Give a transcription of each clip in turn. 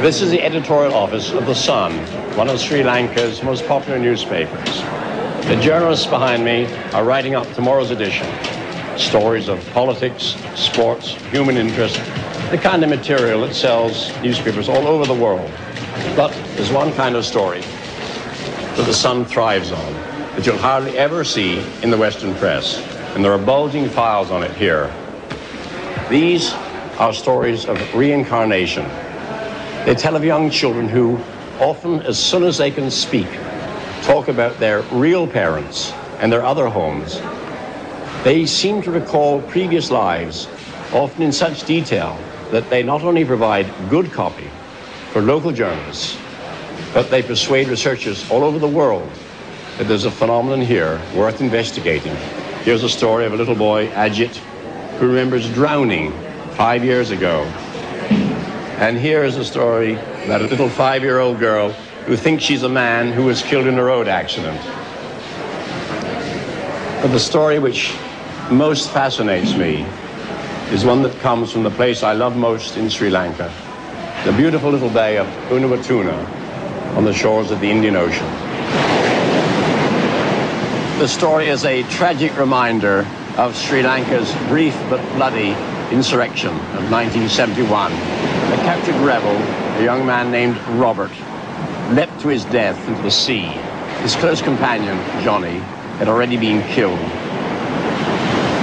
This is the editorial office of The Sun, one of Sri Lanka's most popular newspapers. The journalists behind me are writing up tomorrow's edition. Stories of politics, sports, human interest, the kind of material that sells newspapers all over the world. But there's one kind of story that The Sun thrives on, that you'll hardly ever see in the Western press. And there are bulging files on it here. These are stories of reincarnation. They tell of young children who, often as soon as they can speak, talk about their real parents and their other homes. They seem to recall previous lives, often in such detail that they not only provide good copy for local journalists, but they persuade researchers all over the world that there's a phenomenon here worth investigating. Here's a story of a little boy, Ajit, who remembers drowning 5 years ago. And here is a story about a little 5-year-old girl who thinks she's a man who was killed in a road accident. But the story which most fascinates me is one that comes from the place I love most in Sri Lanka, the beautiful little bay of Unawatuna on the shores of the Indian Ocean. The story is a tragic reminder of Sri Lanka's brief but bloody insurrection of 1971. A captured rebel, a young man named Robert, leapt to his death into the sea. His close companion, Johnny, had already been killed.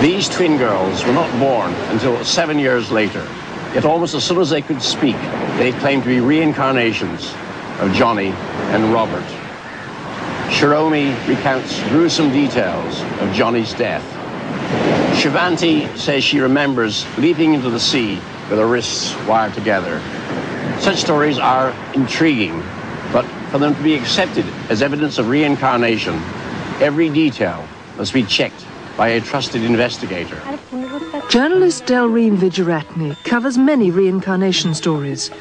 These twin girls were not born until 7 years later, yet almost as soon as they could speak, they claimed to be reincarnations of Johnny and Robert. Shiromi recounts gruesome details of Johnny's death. Shivanti says she remembers leaping into the sea with her wrists wired together. Such stories are intriguing, but for them to be accepted as evidence of reincarnation, every detail must be checked by a trusted investigator. Journalist Delreen Vijayaratne covers many reincarnation stories.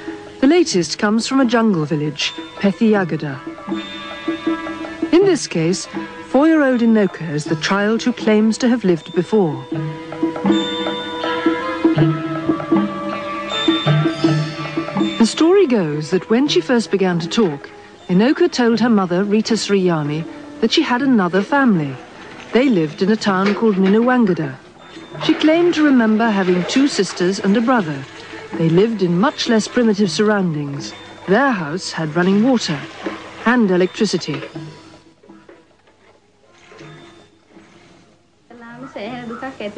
The latest comes from a jungle village, Pethiyagada. In this case, 4-year-old Inoka is the child who claims to have lived before. The story goes that when she first began to talk, Inoka told her mother, Rita Sriyani, that she had another family. They lived in a town called Minawangada. She claimed to remember having 2 sisters and a brother. They lived in much less primitive surroundings. Their house had running water and electricity.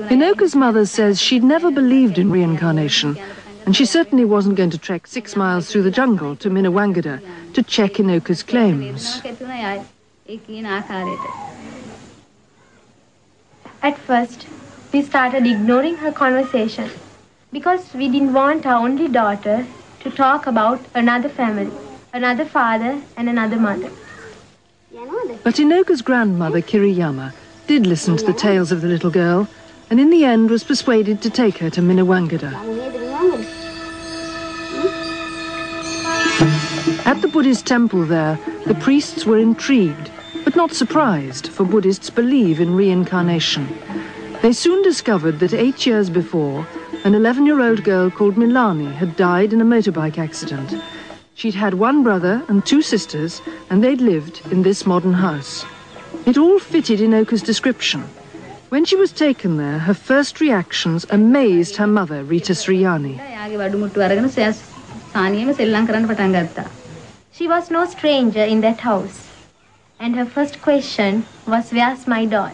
Inoka's mother says she'd never believed in reincarnation, and she certainly wasn't going to trek 6 miles through the jungle to Minawangada to check Inoka's claims. At first, we started ignoring her conversation because we didn't want our only daughter to talk about another family, another father and another mother. But Inoka's grandmother, Kiriyama, did listen to the tales of the little girl, and in the end was persuaded to take her to Minawangada. At the Buddhist temple there, the priests were intrigued, but not surprised, for Buddhists believe in reincarnation. They soon discovered that 8 years before, an 11-year-old girl called Milani had died in a motorbike accident. She'd had 1 brother and 2 sisters, and they'd lived in this modern house. It all fitted Inoka's description. When she was taken there, her first reactions amazed her mother, Rita Sriyani. She was no stranger in that house, and her first question was, "Where's my doll?"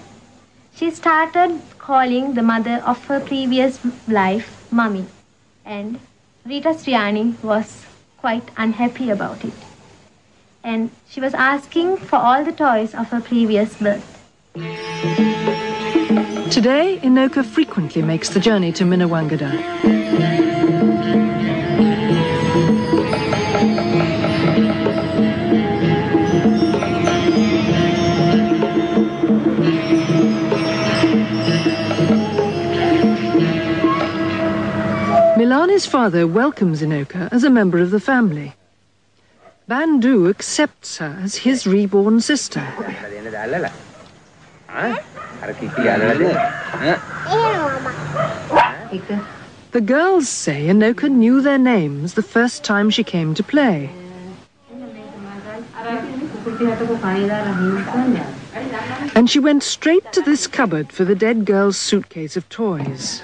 She started calling the mother of her previous life, Mummy, and Rita Sriyani was quite unhappy about it. And she was asking for all the toys of her previous birth. Today, Inoka frequently makes the journey to Minawangada. Milani's father welcomes Inoka as a member of the family. Bandhu accepts her as his reborn sister. The girls say Anoka knew their names the first time she came to play. And she went straight to this cupboard for the dead girl's suitcase of toys.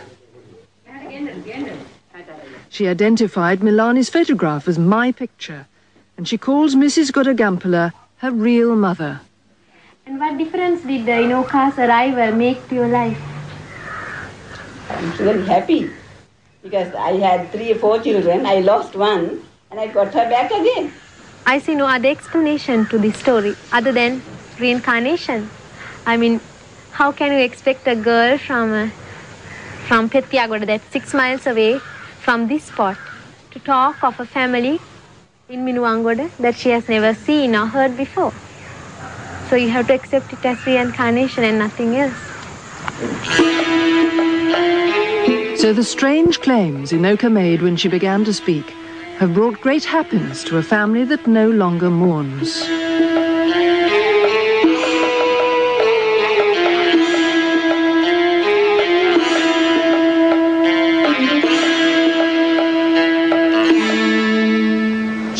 She identified Milani's photograph as my picture, and she calls Mrs. Godagampala her real mother. And what difference did Anoka's arrival make to your life? I'm really happy because I had 3 or 4 children. I lost one and I got her back again. I see no other explanation to this story other than reincarnation. I mean, how can you expect a girl from Pettiagoda, that's 6 miles away from this spot, to talk of a family in Minuangoda that she has never seen or heard before? So you have to accept it as reincarnation and nothing else. So the strange claims Anoka made when she began to speak have brought great happiness to a family that no longer mourns.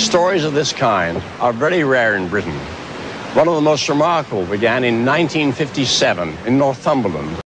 Stories of this kind are very rare in Britain. One of the most remarkable began in 1957 in Northumberland.